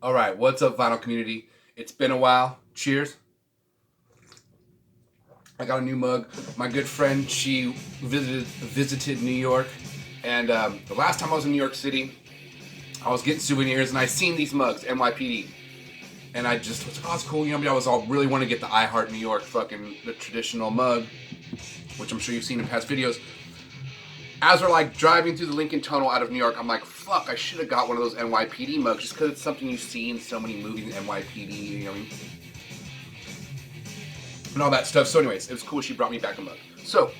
All right, what's up, vinyl community? It's been a while. Cheers. I got a new mug. My good friend, she visited New York, and the last time I was in New York City, I was getting souvenirs, and I seen these mugs, NYPD, and I just was like, oh, it's cool. I was all really want to get the I Heart New York the traditional mug, which I'm sure you've seen in past videos. As we're like driving through the Lincoln Tunnel out of New York, I'm like, fuck, I should have got one of those NYPD mugs just because it's something you see in so many movies, NYPD, you know what I mean? And all that stuff. So anyways, it was cool she brought me back a mug. So,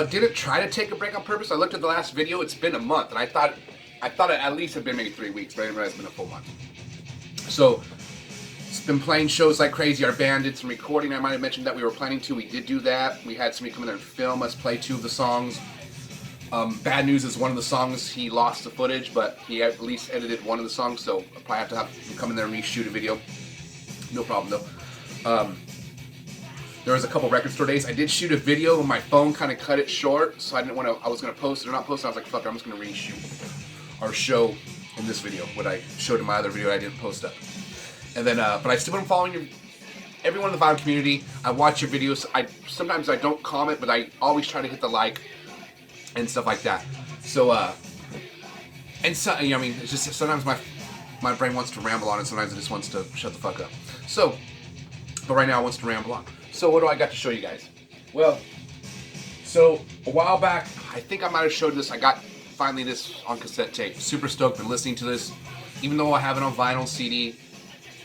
didn't try to take a break on purpose. I looked at the last video, it's been a month, and I thought it at least had been maybe 3 weeks, but I didn't realize it's been a full month. So, it's been playing shows like crazy. Our band did some recording. I might have mentioned that we were planning to. We did do that. We had somebody come in there and film us play 2 of the songs. Bad News is one of the songs. He lost the footage, but he at least edited one of the songs, so I'll probably have to have him come in there and reshoot a video. No problem, though. There was a couple record store days. I did shoot a video, and my phone kind of cut it short, so I didn't want to. I was going to post it or not post it. I was like, fuck it, I'm just going to reshoot our show in this video, what I showed in my other video I didn't post up. And then, but I still been following everyone in the vinyl community. I watch your videos. Sometimes I don't comment, but I always try to hit the like and stuff like that. So, and so, I mean, it's just sometimes my brain wants to ramble on, and sometimes it just wants to shut the fuck up. So, but right now it wants to ramble on. So what do I got to show you guys? Well, so a while back, I think I might have showed this. I got finally this on cassette tape. Super stoked. Been listening to this, even though I have it on vinyl CD.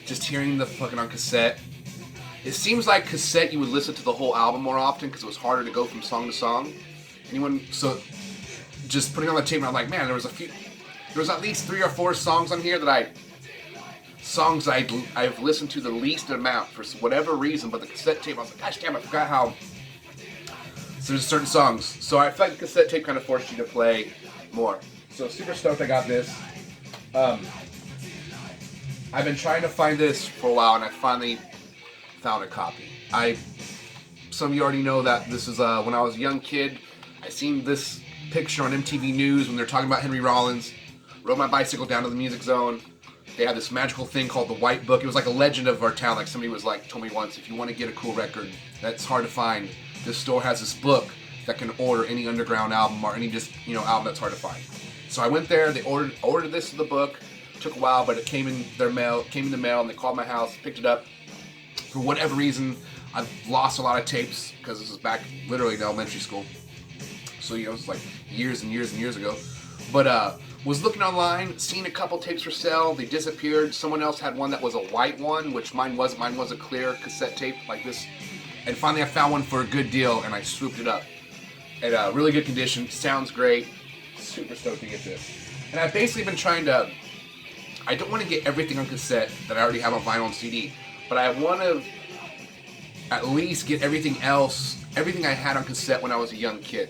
Just hearing the fucking on cassette. It seems like cassette you would listen to the whole album more often because it was harder to go from song to song. So just putting on the tape, and I'm like, man, there was at least 3 or 4 songs on here that I've listened to the least amount for whatever reason, but the cassette tape, I was like, gosh damn, I forgot how. So there's certain songs. So I felt like the cassette tape kind of forced you to play more. So super stoked I got this. I've been trying to find this for a while, and I finally found a copy. Some of you already know that this is when I was a young kid. I seen this picture on MTV News when they're talking about Henry Rollins. Rode my bicycle down to the Music Zone. They had this magical thing called the White Book. It was like a legend of our town. Like somebody was like, told me once, if you want to get a cool record that's hard to find, this store has this book that can order any underground album or any album that's hard to find. So I went there. They ordered this in the book. Took a while, but it came in the mail, and they called my house, picked it up. For whatever reason, I've lost a lot of tapes because this was back literally in elementary school. So, it's like years and years and years ago. But was looking online, seen a couple tapes for sale. They disappeared. Someone else had one that was a white one, which mine wasn't. Mine was a clear cassette tape like this. And finally I found one for a good deal, and I swooped it up. And really good condition. Sounds great. Super stoked to get this. And I've basically been trying to... I don't want to get everything on cassette that I already have on vinyl and CD, but I want to at least get everything I had on cassette when I was a young kid,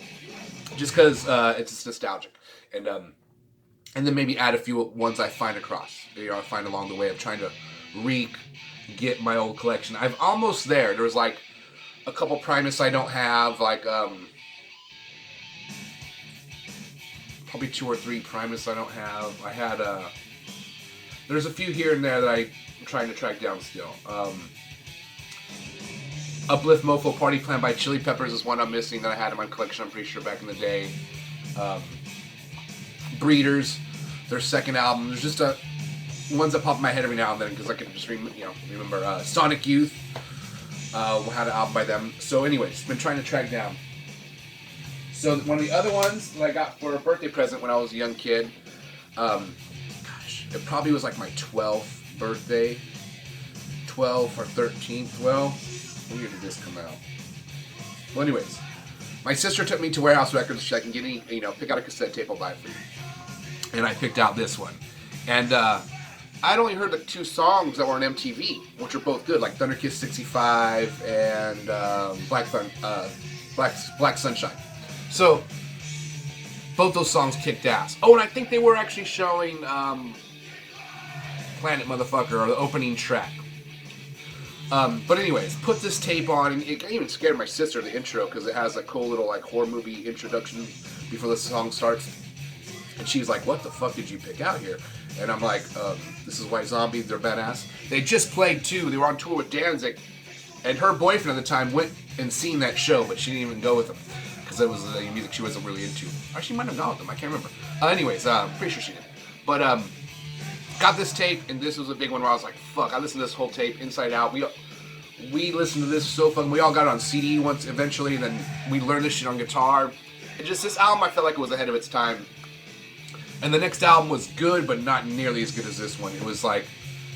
just because it's just nostalgic, and then maybe add a few ones I find across, I find along the way of trying to get my old collection. I'm almost there. There's like a couple Primus I don't have, like probably 2 or 3 Primus I don't have. I had there's a few here and there that I'm trying to track down still. Uplift Mofo Party Plan by Chili Peppers is one I'm missing that I had in my collection, I'm pretty sure, back in the day. Breeders, their second album. There's just ones that pop in my head every now and then because I can just remember. Sonic Youth had an album by them. So anyways, been trying to track down. So one of the other ones that I got for a birthday present when I was a young kid, it probably was like my 12th birthday. 12th or 13th. Well, when year did this come out? Well, anyways, my sister took me to Warehouse Records so I can get pick out a cassette tape, I'll buy it for you. And I picked out this one. And I'd only heard the 2 songs that were on MTV, which are both good, like Thunder Kiss 65 and Black Sunshine. So, both those songs kicked ass. Oh, and I think they were actually showing Planet Motherfucker, or the opening track. But anyways, put this tape on, and it even scared my sister, the intro, because it has a cool little like horror movie introduction before the song starts. And she's like, what the fuck did you pick out here? And I'm like, this is White Zombie, they're badass. They just played too, they were on tour with Danzig, and her boyfriend at the time went and seen that show, but she didn't even go with them, because it was music she wasn't really into. Or she might have gone with them, I can't remember. Anyways, pretty sure she did. But, got this tape, and this was a big one where I was like, fuck, I listened to this whole tape inside out. We listened to this so fun. We all got it on CD once eventually, and then we learned this shit on guitar. And just this album, I felt like it was ahead of its time. And the next album was good, but not nearly as good as this one. It was like,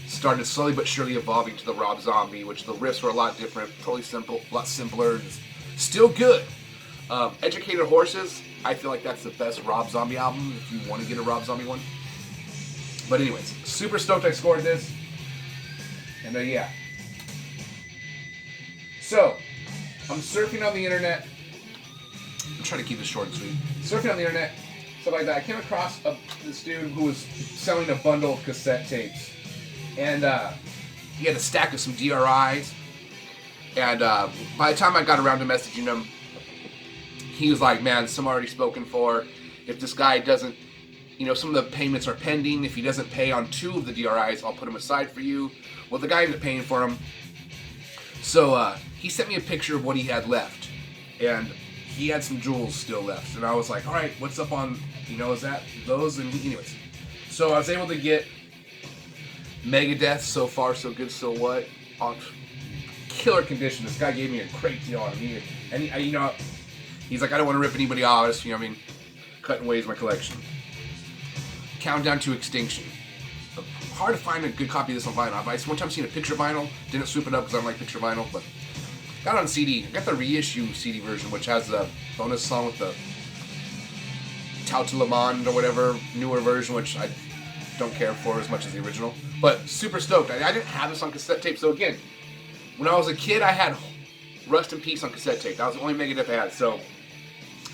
started slowly but surely evolving to the Rob Zombie, which the riffs were a lot different, totally simple, a lot simpler, still good. Educated Horses, I feel like that's the best Rob Zombie album if you want to get a Rob Zombie one. But anyways, super stoked I scored this. And yeah. So, I'm surfing on the internet. I'm trying to keep this short and sweet. Surfing on the internet, stuff like that. I came across this dude who was selling a bundle of cassette tapes. And he had a stack of some DRIs. And by the time I got around to messaging him, he was like, man, some already spoken for. If this guy doesn't, some of the payments are pending. If he doesn't pay on 2 of the DRIs, I'll put them aside for you. Well, the guy ended up paying for them. So he sent me a picture of what he had left. And he had some jewels still left. And I was like, all right, what's up on, is that those? And anyways. So I was able to get Megadeth, So Far, So Good, So What, on killer condition. This guy gave me a great deal on him. And he's like, I don't want to rip anybody off. Just, cutting ways my collection. Countdown to Extinction. Hard to find a good copy of this on vinyl. I've one time seen a picture vinyl. Didn't swoop it up because I don't like picture vinyl, but got it on CD. I got the reissue CD version, which has the bonus song with the Tout Le Monde or whatever, newer version, which I don't care for as much as the original. But super stoked. I didn't have this on cassette tape, so again, when I was a kid, I had Rust in Peace on cassette tape. That was the only Megadeth I had, so,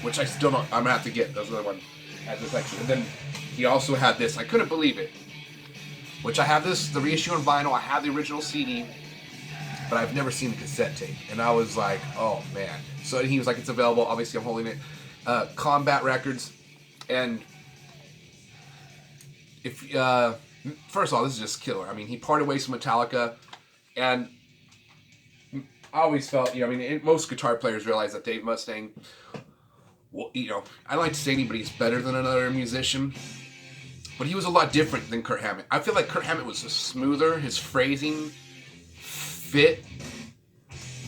which I still don't, I'm going to have to get. That was another one at this section. And then he also had this. I couldn't believe it. Which I have this, the reissue on vinyl. I have the original CD, but I've never seen the cassette tape. And I was like, oh man. So he was like, it's available. Obviously, I'm holding it. Combat Records. And if first of all, this is just killer. I mean, he parted ways from Metallica, and I always felt, most guitar players realize that Dave Mustaine, well, I don't like to say anybody's better than another musician, but he was a lot different than Kirk Hammett. I feel like Kirk Hammett was just smoother. His phrasing fit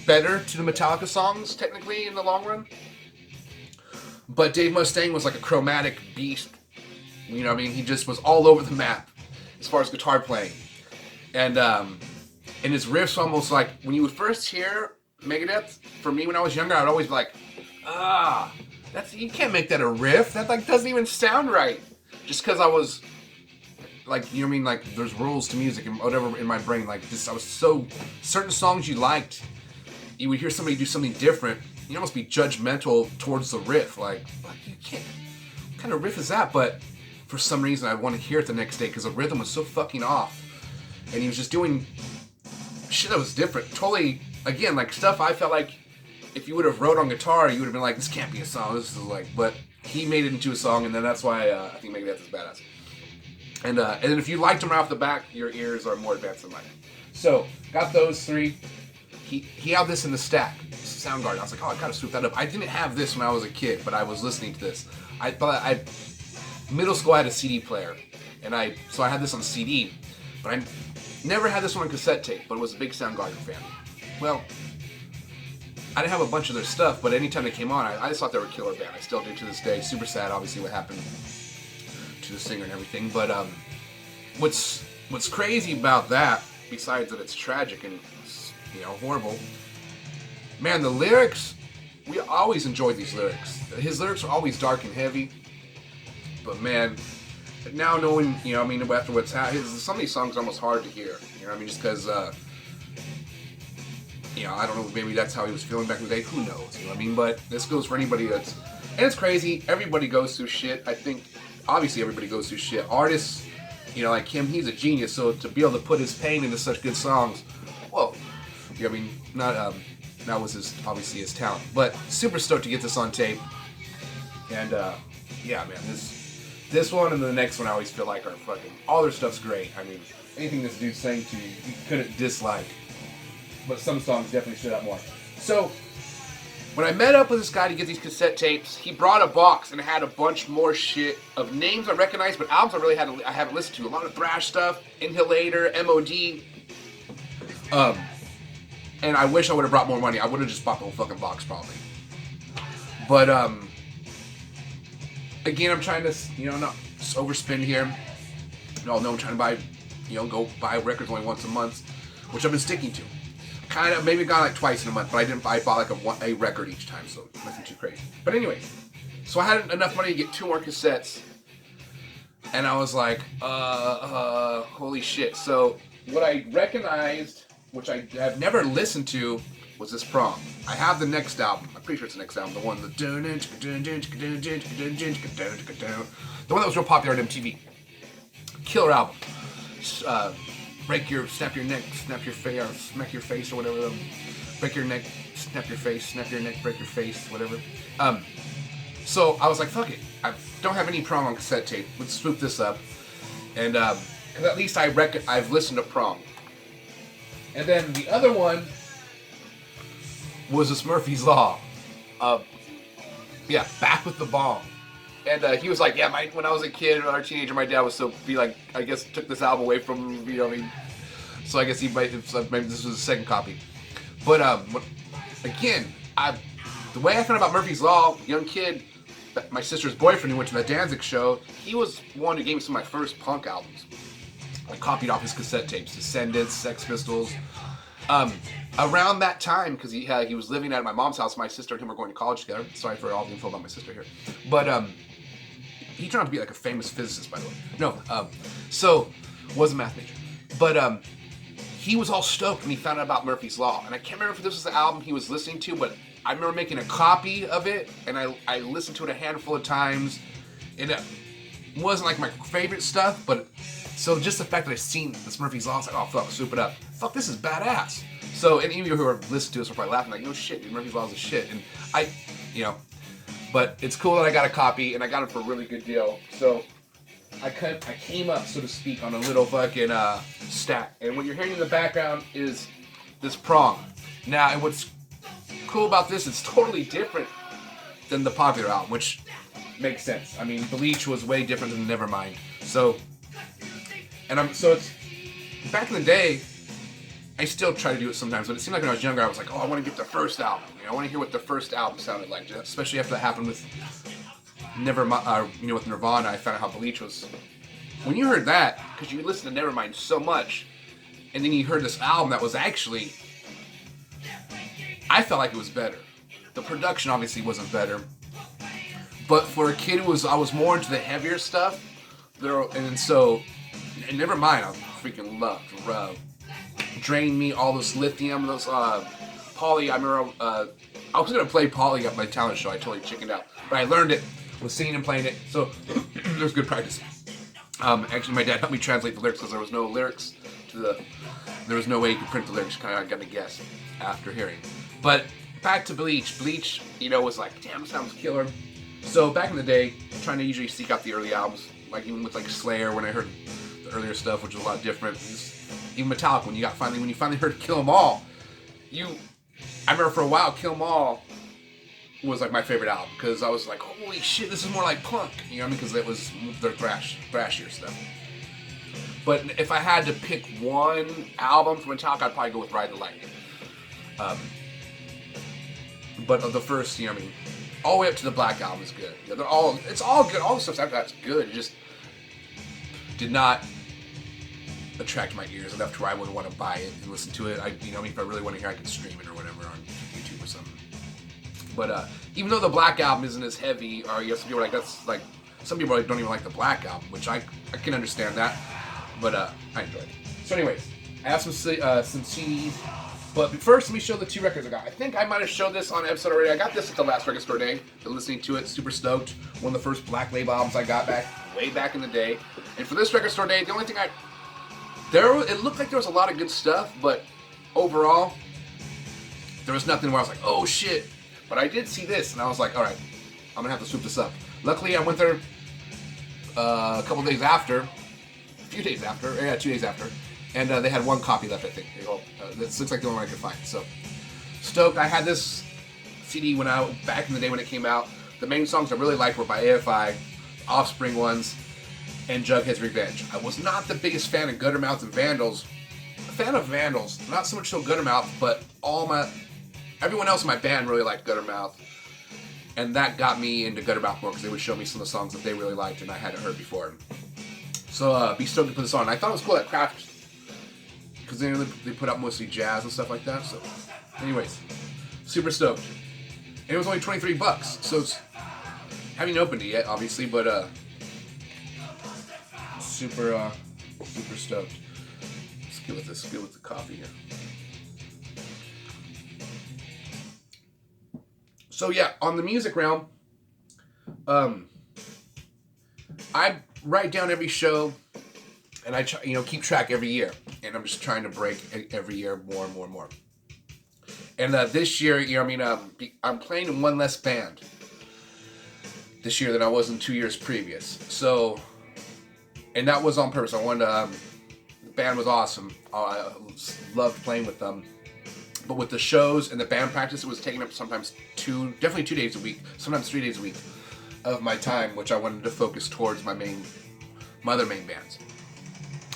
better to the Metallica songs, technically, in the long run. But Dave Mustaine was like a chromatic beast. He just was all over the map as far as guitar playing. And his riffs almost like, when you would first hear Megadeth, for me when I was younger, I'd always be like, you can't make that a riff. That doesn't even sound right. Just because I was, there's rules to music and whatever in my brain. I was so, certain songs you liked, you would hear somebody do something different, you almost be judgmental towards the riff. You can't, what kind of riff is that? But for some reason, I want to hear it the next day because the rhythm was so fucking off. And he was just doing shit that was different. Totally, again, stuff I felt like if you would have wrote on guitar, you would have been like, this can't be a song. This is but he made it into a song, and then that's why I think Megadeth is badass. And then if you liked him right off the bat, your ears are more advanced than mine. So, got those 3. He had this in the stack, Soundgarden. I was like, I gotta swoop that up. I didn't have this when I was a kid, but I was listening to this. Middle school I had a CD player, and so I had this on CD, but I never had this one on cassette tape, but was a big Soundgarden fan. Well, I didn't have a bunch of their stuff, but anytime they came on, I just thought they were a killer band. I still do to this day. Super sad, obviously, what happened to the singer and everything. But what's crazy about that, besides that it's tragic and horrible, man, the lyrics, we always enjoyed these lyrics. His lyrics are always dark and heavy. But man, now knowing, after what's happened, some of these songs are almost hard to hear. Just because. I don't know, maybe that's how he was feeling back in the day. Who knows? But this goes for anybody and it's crazy. Everybody goes through shit. I think, obviously, everybody goes through shit. Artists, like him, he's a genius. So to be able to put his pain into such good songs, whoa. That was obviously his talent. But super stoked to get this on tape. And, yeah, man, This one and the next one I always feel like are fucking, all their stuff's great. I mean, anything this dude sang to you couldn't dislike. But some songs definitely stood out more. So, when I met up with this guy to get these cassette tapes, he brought a box and it had a bunch more shit of names I recognized, but albums I haven't listened to. A lot of thrash stuff, Inhalator, MOD. And I wish I would have brought more money. I would have just bought the whole fucking box probably. But again, I'm trying to, not overspend here. Y'all know I'm trying to buy, go buy records only once a month, which I've been sticking to. Kind of, maybe got like twice in a month, but I bought like a record each time, so nothing too crazy. But anyways, so I had enough money to get 2 more cassettes, and I was like, holy shit. So what I recognized, which I have never listened to, was this Prong. I have the next album. I'm pretty sure it's the next album. The one that was real popular on MTV. Killer album. Snap your neck, snap your face, or smack your face, or whatever. Break your neck, snap your face, snap your neck, break your face, whatever. So I was like, fuck it. I don't have any Prong on cassette tape. Let's swoop this up. And, because at least I've listened to Prong. And then the other one was this Murphy's Law. Back with the Bomb. And he was like, when I was a kid or a teenager, my dad was I guess took this album away from, so I guess maybe this was a second copy. But, again, the way I found out about Murphy's Law, young kid, my sister's boyfriend who went to that Danzig show, he was one who gave me some of my first punk albums. I copied off his cassette tapes, Descendants, Sex Pistols. Around that time, because he was living at my mom's house, my sister and him were going to college together. Sorry for all the info about my sister here. But, he turned out to be like a famous physicist, by the way. No, so, was a math major. But, he was all stoked when he found out about Murphy's Law. And I can't remember if this was the album he was listening to, but I remember making a copy of it, and I listened to it a handful of times. And it wasn't like my favorite stuff, but, so just the fact that I've seen this Murphy's Law, I was like, oh, fuck, soup it up. Fuck, this is badass. So, and any of you who are listening to this are probably laughing, like, no shit, dude, Murphy's Law is a shit. And but it's cool that I got a copy, and I got it for a really good deal. So, I came up, so to speak, on a little fucking stack. And what you're hearing in the background is this Prong. Now, and what's cool about this, it's totally different than the popular album, which makes sense. I mean, Bleach was way different than Nevermind. So, it's, back in the day, I still try to do it sometimes, but it seemed like when I was younger, I was like, oh, I want to get the first album. I want to hear what the first album sounded like, especially after that happened with with Nirvana. I found out how Bleach was. When you heard that, because you listened to Nevermind so much, and then you heard this album that was actually, I felt like it was better. The production obviously wasn't better, but for a kid I was more into the heavier stuff. And Nevermind, I freaking loved. Drain Me, all those Lithium, those Poly. I remember I was gonna play Poly at my talent show. I totally chickened out, but I learned it, was singing and playing it, so there's good practice. Actually, my dad helped me translate the lyrics because there was no lyrics there was no way you could print the lyrics. Kind of got to guess after hearing. But back to Bleach. Bleach, was like, damn, sounds killer. So back in the day, trying to usually seek out the early albums, like even with like Slayer, when I heard the earlier stuff, which was a lot different. Even Metallica, when you finally heard Kill 'Em All, I remember for a while Kill 'Em All was like my favorite album, because I was like, holy shit, this is more like punk, because it was their thrashier stuff. But if I had to pick one album from Metallica, I'd probably go with Ride the Lightning. But the first, all the way up to the Black Album is good. It's all good. All the stuff after that's good. It just did not attract my ears enough to where I would want to buy it and listen to it. If I really want to hear, I can stream it or whatever on YouTube or something. But even though the Black Album isn't as heavy, or some people are like, that's like, some people don't even like the Black Album, which I can understand that. But I enjoyed it. So anyways, I have some CDs. But first, let me show the 2 records I got. I think I might have showed this on an episode already. I got this at the last record store day. Been listening to it, super stoked. One of the first Black Label albums I got way back in the day. And for this record store day, the only thing it looked like there was a lot of good stuff, but overall, there was nothing where I was like, oh shit. But I did see this, and I was like, alright, I'm gonna have to swoop this up. Luckily, I went there a couple days after, a few days after, yeah, 2 days after, and they had one copy left, I think. This looks like the only one I could find. So stoked. I had this CD back in the day when it came out. The main songs I really liked were by AFI, Offspring ones, and Jughead's Revenge. I was not the biggest fan of Guttermouth and Vandals. A fan of Vandals, not so much so Guttermouth, but everyone else in my band really liked Guttermouth. And that got me into Guttermouth more because they would show me some of the songs that they really liked and I hadn't heard before. So be stoked to put this on. I thought it was cool that Kraft, because they put out mostly jazz and stuff like that. So anyways, super stoked. And it was only $23, so haven't opened it yet, obviously, but super stoked. Let's get with this. Get with the coffee here. So yeah, on the music realm, I write down every show, and I keep track every year, and I'm just trying to break every year more and more and more. And this year, I'm playing in one less band this year than I was in 2 years previous. So, and that was on purpose. I wanted to, the band was awesome. I loved playing with them. But with the shows and the band practice, it was taking up sometimes definitely 2 days a week, sometimes 3 days a week of my time, which I wanted to focus towards my other main bands.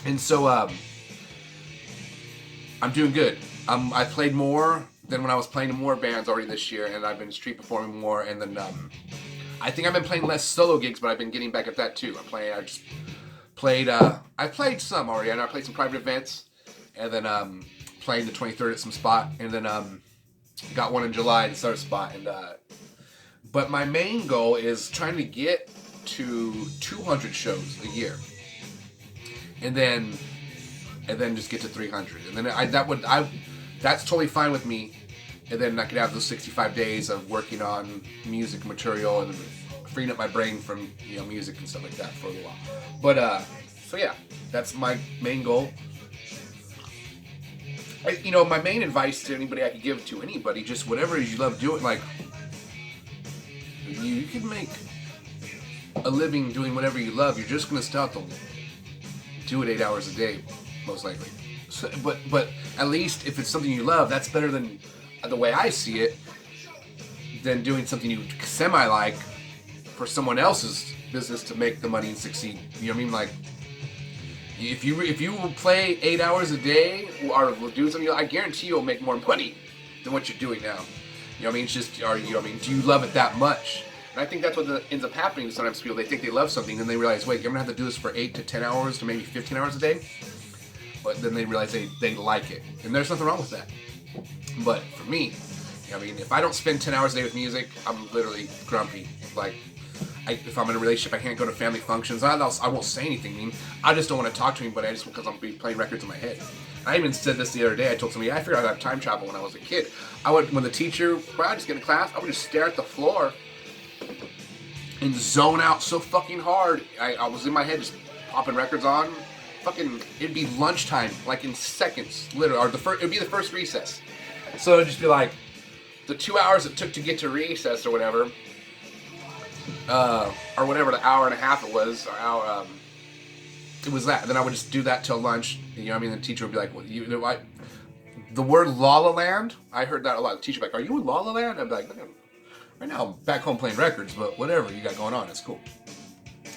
And so, I'm doing good. I played more than when I was playing in more bands already this year, and I've been street performing more, and then I think I've been playing less solo gigs, but I've been getting back at that too. I played some already, and I played some private events, and then playing the 23rd at some spot, and then got one in July at the start spot, and but my main goal is trying to get to 200 shows a year, and then just get to 300, and then that's totally fine with me. And then I could have those 65 days of working on music material and freeing up my brain from music and stuff like that for a little while. But so yeah, that's my main goal. My main advice to anybody I could give to anybody, just whatever it is you love doing, like you can make a living doing whatever you love. You're just gonna start to do it 8 hours a day, most likely. So, but at least if it's something you love, that's better than, the way I see it, than doing something you semi-like for someone else's business to make the money and succeed. You know what I mean? Like, if you will play 8 hours a day or do something, I guarantee you'll make more money than what you're doing now. You know what I mean? It's just, do you love it that much? And I think that's what ends up happening. Sometimes people, they think they love something, and they realize, wait, you're gonna have to do this for 8 to 10 hours to maybe 15 hours a day. But then they realize they like it, and there's nothing wrong with that. But for me, if I don't spend 10 hours a day with music, I'm literally grumpy. Like, if I'm in a relationship, I can't go to family functions. I won't say anything. I just don't want to talk to anybody just because I'm playing records in my head. I even said this the other day. I told somebody, I figured out how to have time travel when I was a kid. When the teacher, I'd just get in class, I would just stare at the floor and zone out so fucking hard. I was in my head just popping records on. It'd be lunchtime, like in seconds, literally, or it'd be the first recess. So it'd just be like, the 2 hours it took to get to recess or whatever, the hour and a half it was, it was that. And then I would just do that till lunch, the teacher would be like, the word La La Land, I heard that a lot. The teacher would be like, are you in La La Land? I'd be like, right now I'm back home playing records, but whatever you got going on, it's cool.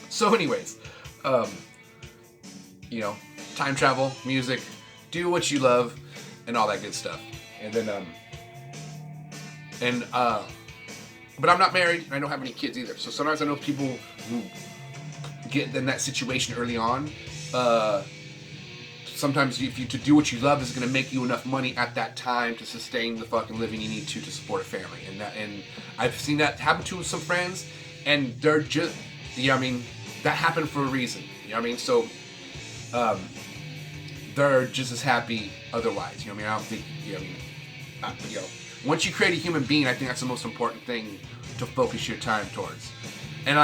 So anyways, time travel, music, do what you love, and all that good stuff. And then, but I'm not married, and I don't have any kids either. So sometimes I know people who get in that situation early on. Sometimes to do what you love is going to make you enough money at that time to sustain the fucking living you need to support a family. And I've seen that happen to some friends, and they're just, that happened for a reason. So, they're just as happy otherwise. I don't think, once you create a human being, I think that's the most important thing to focus your time towards. And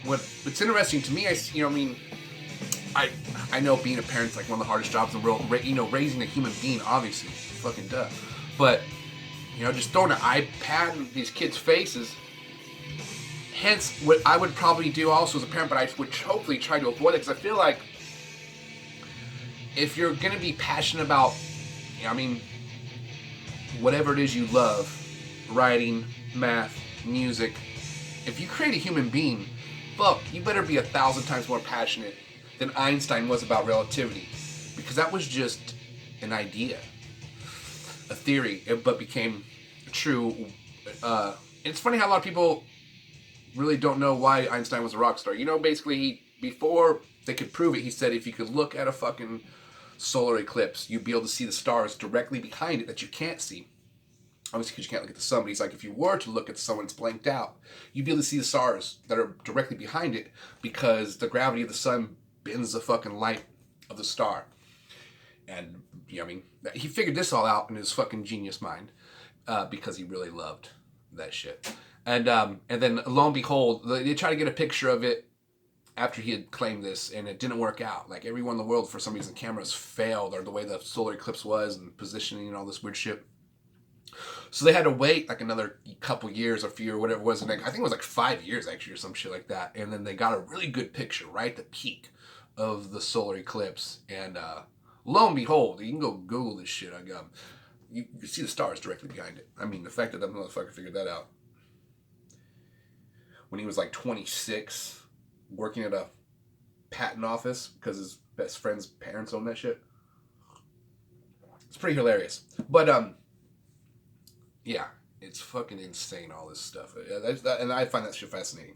what's interesting to me, I know being a parent's like one of the hardest jobs in the world. Raising a human being, obviously, fucking duh. But just throwing an iPad in these kids' faces Hence, what I would probably do also as a parent, but I would hopefully try to avoid it, because I feel like if you're going to be passionate about, I mean, whatever it is you love, writing, math, music, if you create a human being, fuck, you better be 1,000 times more passionate than Einstein was about relativity. Because that was just an idea, a theory, but became true. It's funny how a lot of people really don't know why Einstein was a rock star. Basically, before they could prove it, he said if you could look at a fucking solar eclipse, you'd be able to see the stars directly behind it that you can't see. Obviously, because you can't look at the sun, but he's like, if you were to look at the sun when it's blanked out, you'd be able to see the stars that are directly behind it, because the gravity of the sun bends the fucking light of the star. And, he figured this all out in his fucking genius mind, because he really loved that shit. And then, lo and behold, they tried to get a picture of it after he had claimed this, and it didn't work out. Like, everyone in the world, for some reason, cameras failed, or the way the solar eclipse was, and positioning and all this weird shit. So they had to wait like another couple years, or few, or whatever it was. And I think it was like 5 years, actually, or some shit like that. And then they got a really good picture right at the peak of the solar eclipse. And lo and behold, you can go Google this shit. You see the stars directly behind it. I mean, the fact that that motherfucker figured that out when he was like 26, working at a patent office because his best friend's parents own that shit. It's pretty hilarious. But yeah, it's fucking insane, all this stuff. And I find that shit fascinating.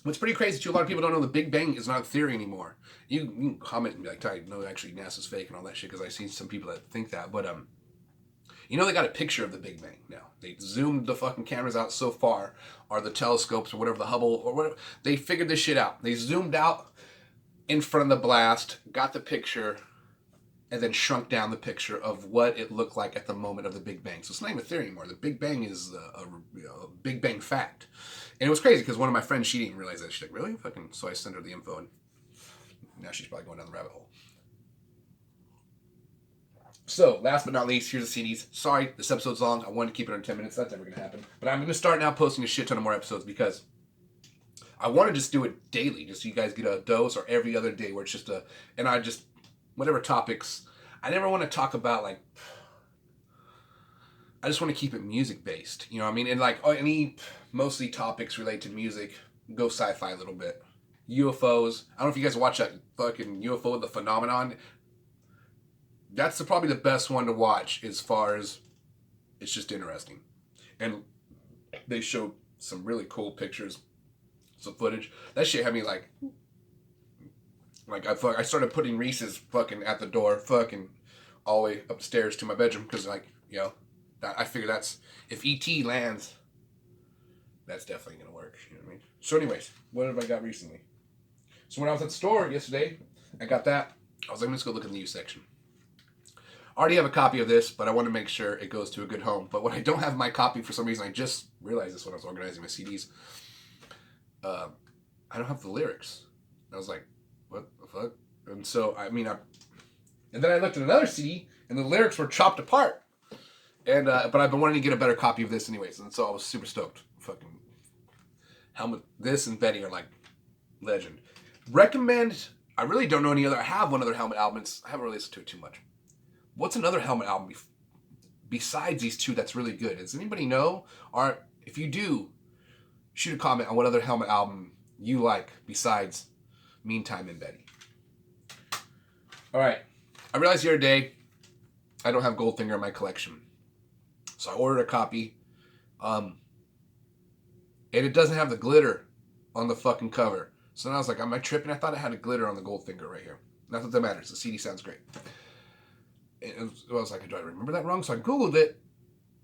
What's pretty crazy too, a lot of people don't know the Big Bang is not a theory anymore. You can comment and be like, Ty, no, actually NASA's fake and all that shit, because I see some people that think that. But they got a picture of the Big Bang now. They zoomed the fucking cameras out so far, or the telescopes, or whatever, the Hubble, or whatever. They figured this shit out. They zoomed out in front of the blast, got the picture, and then shrunk down the picture of what it looked like at the moment of the Big Bang. So it's not even a theory anymore. The Big Bang is a Big Bang fact. And it was crazy, because one of my friends, she didn't realize that. She's like, really? Fucking. So I sent her the info, and now she's probably going down the rabbit hole. So, last but not least, here's the CDs. Sorry, this episode's long. I wanted to keep it under 10 minutes. That's never going to happen. But I'm going to start now posting a shit ton of more episodes, because I want to just do it daily, just so you guys get a dose, or every other day, where it's just and I just, whatever topics. I never want to talk about, like, I just want to keep it music based. You know what I mean? And like any mostly topics related to music, go sci-fi a little bit. UFOs. I don't know if you guys watch that fucking UFO, The Phenomenon. That's probably the best one to watch, as far as it's just interesting. And they show some really cool pictures, some footage. That shit had me like I started putting Reese's fucking at the door, fucking all the way upstairs to my bedroom, because I figure that's, if ET lands, that's definitely gonna work. You know what I mean? So anyways, what have I got recently? So when I was at the store yesterday, I got that. I was like, let's go look in the used section. I already have a copy of this, but I want to make sure it goes to a good home. But when I don't have my copy, for some reason, I just realized this when I was organizing my CDs. I don't have the lyrics. I was like, what the fuck? And so, and then I looked at another CD, and the lyrics were chopped apart. And but I've been wanting to get a better copy of this anyways, and so I was super stoked. Fucking Helmet, this and Betty are like legend. Recommend. I really don't know any other. I have one other Helmet album. I haven't really listened to it too much. What's another Helmet album besides these two that's really good? Does anybody know? Or if you do, shoot a comment on what other Helmet album you like besides Meantime and Betty. All right. I realized the other day I don't have Goldfinger in my collection. So I ordered a copy. And it doesn't have the glitter on the fucking cover. So then I was like, am I tripping? I thought it had a glitter on the Goldfinger right here. Not that matters. The CD sounds great. And I was like, do I remember that wrong? So I Googled it.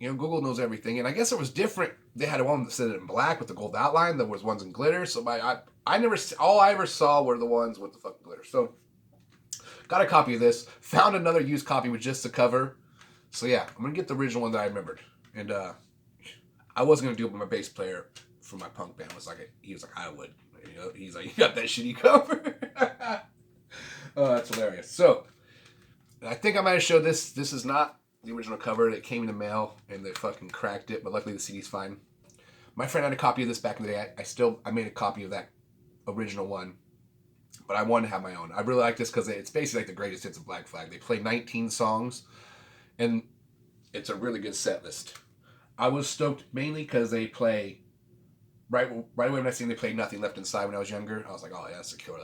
Google knows everything. And I guess it was different. They had one that said it in black with the gold outline. There was ones in glitter. So all I ever saw were the ones with the fucking glitter. So got a copy of this. Found another used copy with just the cover. So yeah, I'm going to get the original one that I remembered. And I wasn't going to do it with my bass player for my punk band. He was like, I would. He's like, you got that shitty cover. Oh, that's hilarious. So I think I might have showed this. This is not the original cover. It came in the mail and they fucking cracked it, but luckily the CD's fine. My friend had a copy of this back in the day. I made a copy of that original one, but I wanted to have my own. I really like this because it's basically like the greatest hits of Black Flag. They play 19 songs, and it's a really good set list. I was stoked mainly because they play right away when I seen they played Nothing Left Inside when I was younger. I was like, oh yeah, that's a killer.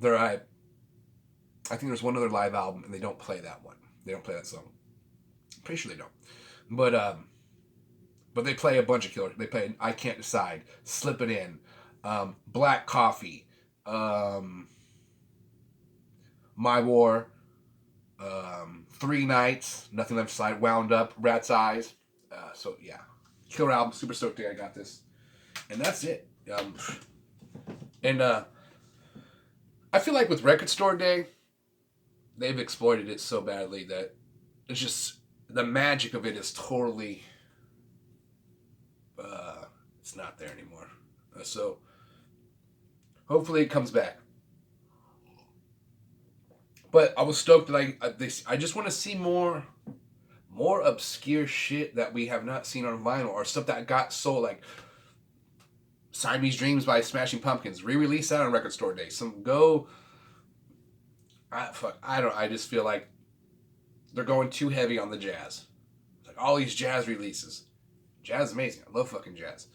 I think there's one other live album and they don't play that one. They don't play that song. Pretty sure they don't. But they play a bunch of killers. They play I Can't Decide, Slip It In, Black Coffee, My War, Three Nights, Nothing Left Inside, Wound Up, Rat's Eyes. So yeah, killer album. Super stoked I got this, and that's it. I feel like with Record Store Day, they've exploited it so badly that it's just the magic of it is totally it's not there anymore. So hopefully it comes back. But I was stoked that I just want to see more obscure shit that we have not seen on vinyl, or stuff that got sold, like Siamese Dreams by Smashing Pumpkins, re-release that on Record Store Day. I just feel like they're going too heavy on the jazz. Like all these jazz releases. Jazz is amazing. I love fucking jazz.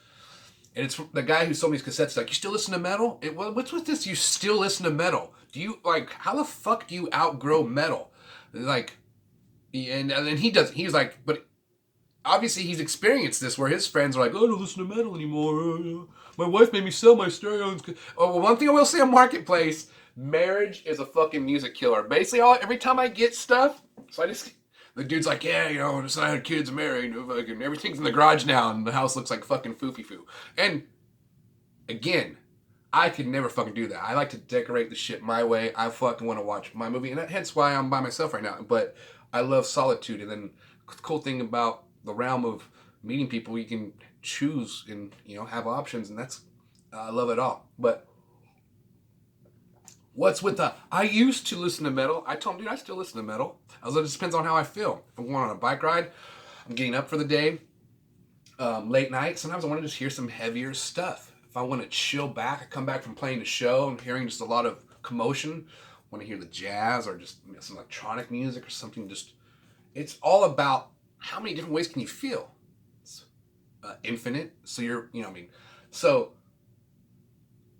And it's the guy who sold me his cassettes, like, you still listen to metal? What's with this? You still listen to metal? Do you, like, how the fuck do you outgrow metal? Like, and then he does, he's like, but obviously he's experienced this where his friends are like, oh, I don't listen to metal anymore. My wife made me sell my stereo. Oh, well, one thing I will say on Marketplace, marriage is a fucking music killer. Basically, every time I get stuff, the dude's like, yeah, you know, I had kids married, fucking everything's in the garage now, and the house looks like fucking foofy-foo. And again, I could never fucking do that. I like to decorate the shit my way. I fucking want to watch my movie, and hence why I'm by myself right now. But I love solitude, and then the cool thing about the realm of meeting people, you can choose and, you know, have options, and that's I love it all. But what's with I used to listen to metal. I told him, dude, I still listen to metal. It just depends on how I feel. If I'm going on a bike ride, I'm getting up for the day, late night, sometimes I want to just hear some heavier stuff. If I want to chill back, I come back from playing the show and hearing just a lot of commotion, I want to hear the jazz or just, you know, some electronic music or something. Just, it's all about how many different ways can you feel. It's infinite. So so,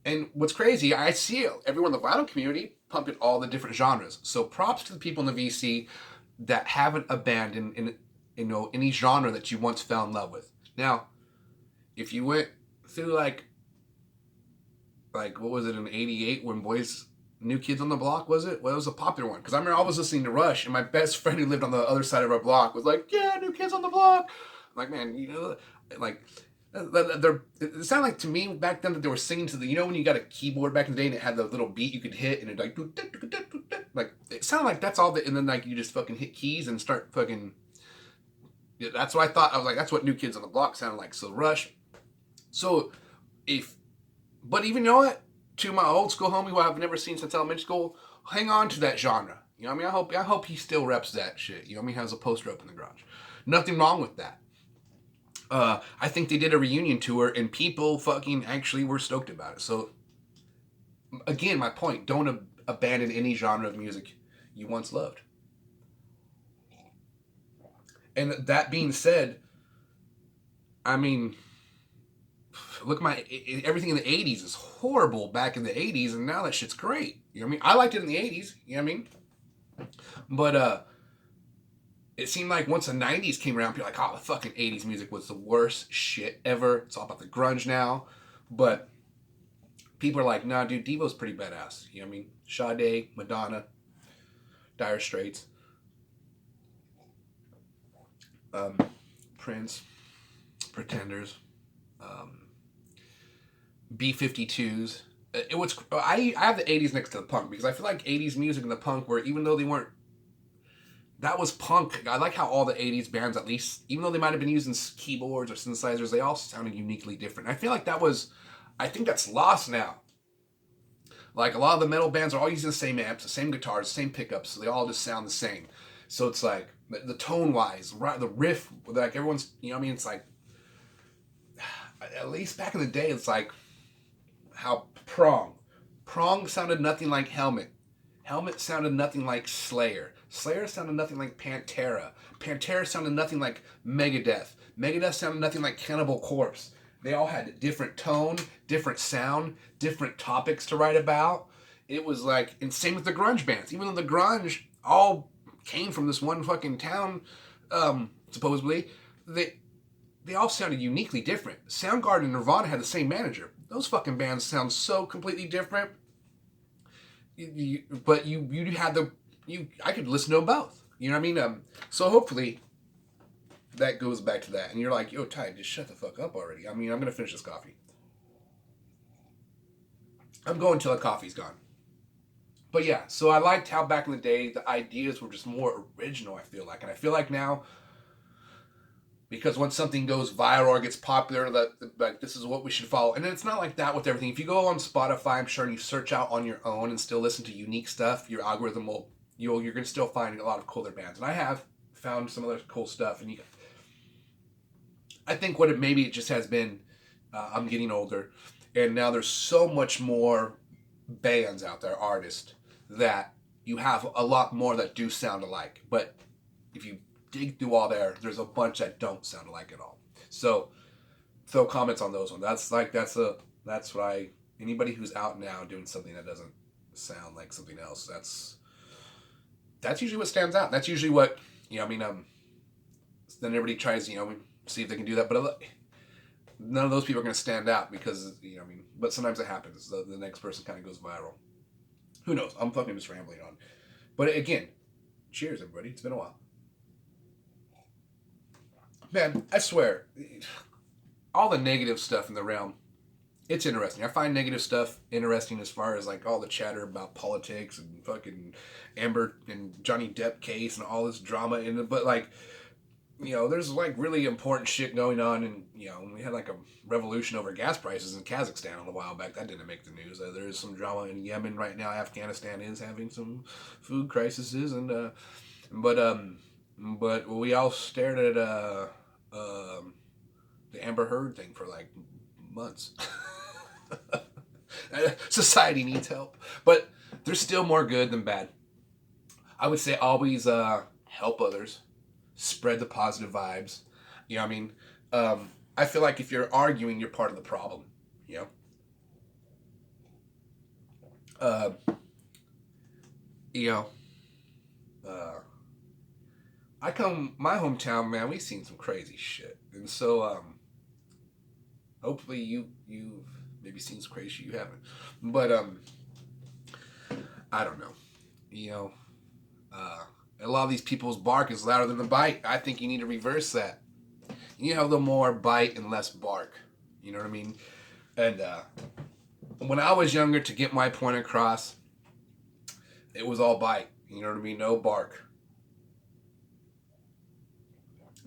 and what's crazy, I see everyone in the vinyl community pumping all the different genres. So props to the people in the VC that haven't abandoned any genre that you once fell in love with. Now, if you went through like what was it in '88 when New Kids on the Block, was it? Well, it was a popular one. Because I remember I was listening to Rush, and my best friend who lived on the other side of our block was like, yeah, New Kids on the Block. I'm like, man, you know, like, it sounded like to me back then that they were singing to the, you know, when you got a keyboard back in the day and it had the little beat you could hit and it like it sounded like that's all and then like you just fucking hit keys and start fucking, yeah, that's what I thought. I was like, that's what New Kids on the Block sounded like. So Rush. So but even, you know what, to my old school homie who I've never seen since elementary school, hang on to that genre. You know what I mean? I hope he still reps that shit. You know what I mean? Has a poster up in the garage. Nothing wrong with that. I think they did a reunion tour and people fucking actually were stoked about it. So, again, my point, don't abandon any genre of music you once loved. And that being said, I mean, look, everything in the 80s is horrible back in the 80s, and now that shit's great. You know what I mean? I liked it in the 80s, you know what I mean? But, it seemed like once the 90s came around, people were like, oh, the fucking 80s music was the worst shit ever. It's all about the grunge now. But people are like, nah, dude, Devo's pretty badass. You know what I mean? Sade, Madonna, Dire Straits, Prince, Pretenders, B-52s. I have the 80s next to the punk because I feel like 80s music and the punk were, even though they weren't, that was punk. I like how all the 80s bands, at least, even though they might have been using keyboards or synthesizers, they all sounded uniquely different. I feel like I think that's lost now. Like, a lot of the metal bands are all using the same amps, the same guitars, the same pickups, so they all just sound the same. So it's like, the tone-wise, the riff, like everyone's, you know what I mean? It's like, at least back in the day, it's like how Prong sounded nothing like Helmet. Helmet sounded nothing like Slayer. Slayer sounded nothing like Pantera. Pantera sounded nothing like Megadeth. Megadeth sounded nothing like Cannibal Corpse. They all had different tone, different sound, different topics to write about. It was like, and same with the grunge bands. Even though the grunge all came from this one fucking town, supposedly, they all sounded uniquely different. Soundgarden and Nirvana had the same manager. Those fucking bands sound so completely different. But you had I could listen to them both. You know what I mean? So hopefully that goes back to that. And you're like, yo, Ty, just shut the fuck up already. I mean, I'm gonna finish this coffee. I'm going till the coffee's gone. But yeah, so I liked how back in the day the ideas were just more original, I feel like. And I feel like now, because once something goes viral or gets popular, like this is what we should follow. And it's not like that with everything. If you go on Spotify, I'm sure, and you search out on your own and still listen to unique stuff, your algorithm you're gonna still find a lot of cooler bands. And I have found some other cool stuff. And I think maybe it just has been, I'm getting older, and now there's so much more bands out there, artists, that you have a lot more that do sound alike. But if you dig through all there's a bunch that don't sound alike at all. So throw comments on those ones. That's what anybody who's out now doing something that doesn't sound like something else, that's usually what stands out. That's usually what, then everybody tries, see if they can do that. But none of those people are going to stand out because, but sometimes it happens. The next person kind of goes viral. Who knows? I'm fucking just rambling on. But again, cheers, everybody. It's been a while. Man, I swear, all the negative stuff in the realm, it's interesting. I find negative stuff interesting as far as like all the chatter about politics and fucking Amber and Johnny Depp case and all this drama in it. But like, there's like really important shit going on, and we had like a revolution over gas prices in Kazakhstan a while back. That didn't make the news. There's some drama in Yemen right now. Afghanistan is having some food crises, and but we all stared at the Amber Heard thing for like months. Society needs help, but there's still more good than bad. I would say always help others. Spread the positive vibes. You know what I mean? I feel like if you're arguing, you're part of the problem. My hometown, man, we've seen some crazy shit. And so, hopefully you've maybe seen some crazy shit you haven't. But, I don't know. A lot of these people's bark is louder than the bite. I think you need to reverse that. You need to have a little more bite and less bark. You know what I mean? And when I was younger, to get my point across, it was all bite. You know what I mean? No bark.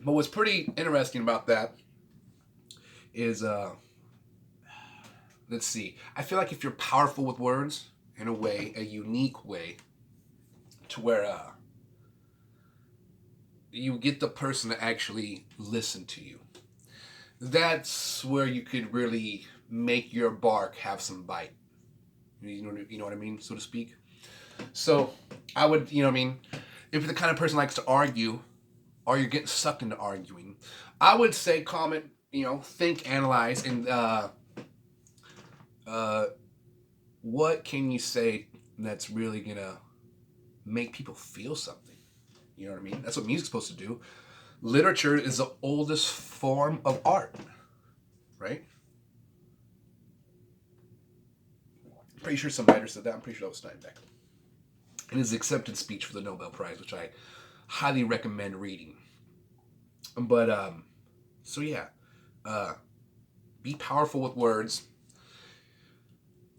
But what's pretty interesting about that is, let's see. I feel like if you're powerful with words, in a unique way, to where you get the person to actually listen to you. That's where you could really make your bark have some bite. You know what I mean, so to speak? So I would, if you're the kind of person who likes to argue, or you're getting sucked into arguing, I would say comment, think, analyze, and what can you say that's really gonna make people feel something? You know what I mean? That's what music's supposed to do. Literature is the oldest form of art, right? I'm pretty sure some writer said that. I'm pretty sure that was Steinbeck. And his acceptance speech for the Nobel Prize, which I highly recommend reading. But, so yeah, be powerful with words.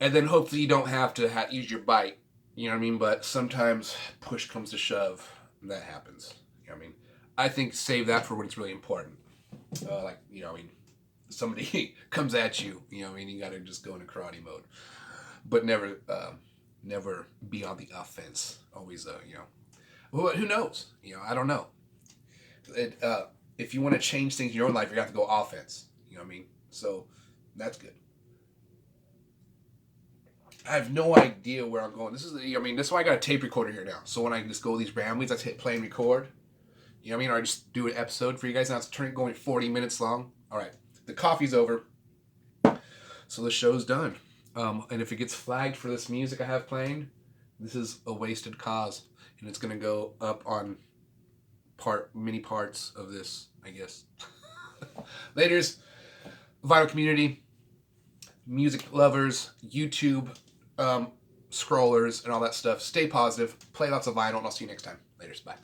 And then hopefully you don't have to use your bite. You know what I mean? But sometimes push comes to shove. That happens. You know what I mean? I think save that for when it's really important. Somebody comes at you, you gotta just go into karate mode. But never be on the offense. Always, well, who knows? I don't know. If you want to change things in your own life, you have to go offense. You know what I mean? So that's good. I have no idea where I'm going. This is why I got a tape recorder here now. So when I just go these ramblings, I hit play and record. You know what I mean? Or I just do an episode for you guys. Now it's going 40 minutes long. All right, the coffee's over, so the show's done. And if it gets flagged for this music I have playing, this is a wasted cause, and it's gonna go up on many parts of this, I guess. Laters, vinyl community, music lovers, YouTube scrollers, and all that stuff. Stay positive, play lots of vinyl, and I'll see you next time. Laters, bye.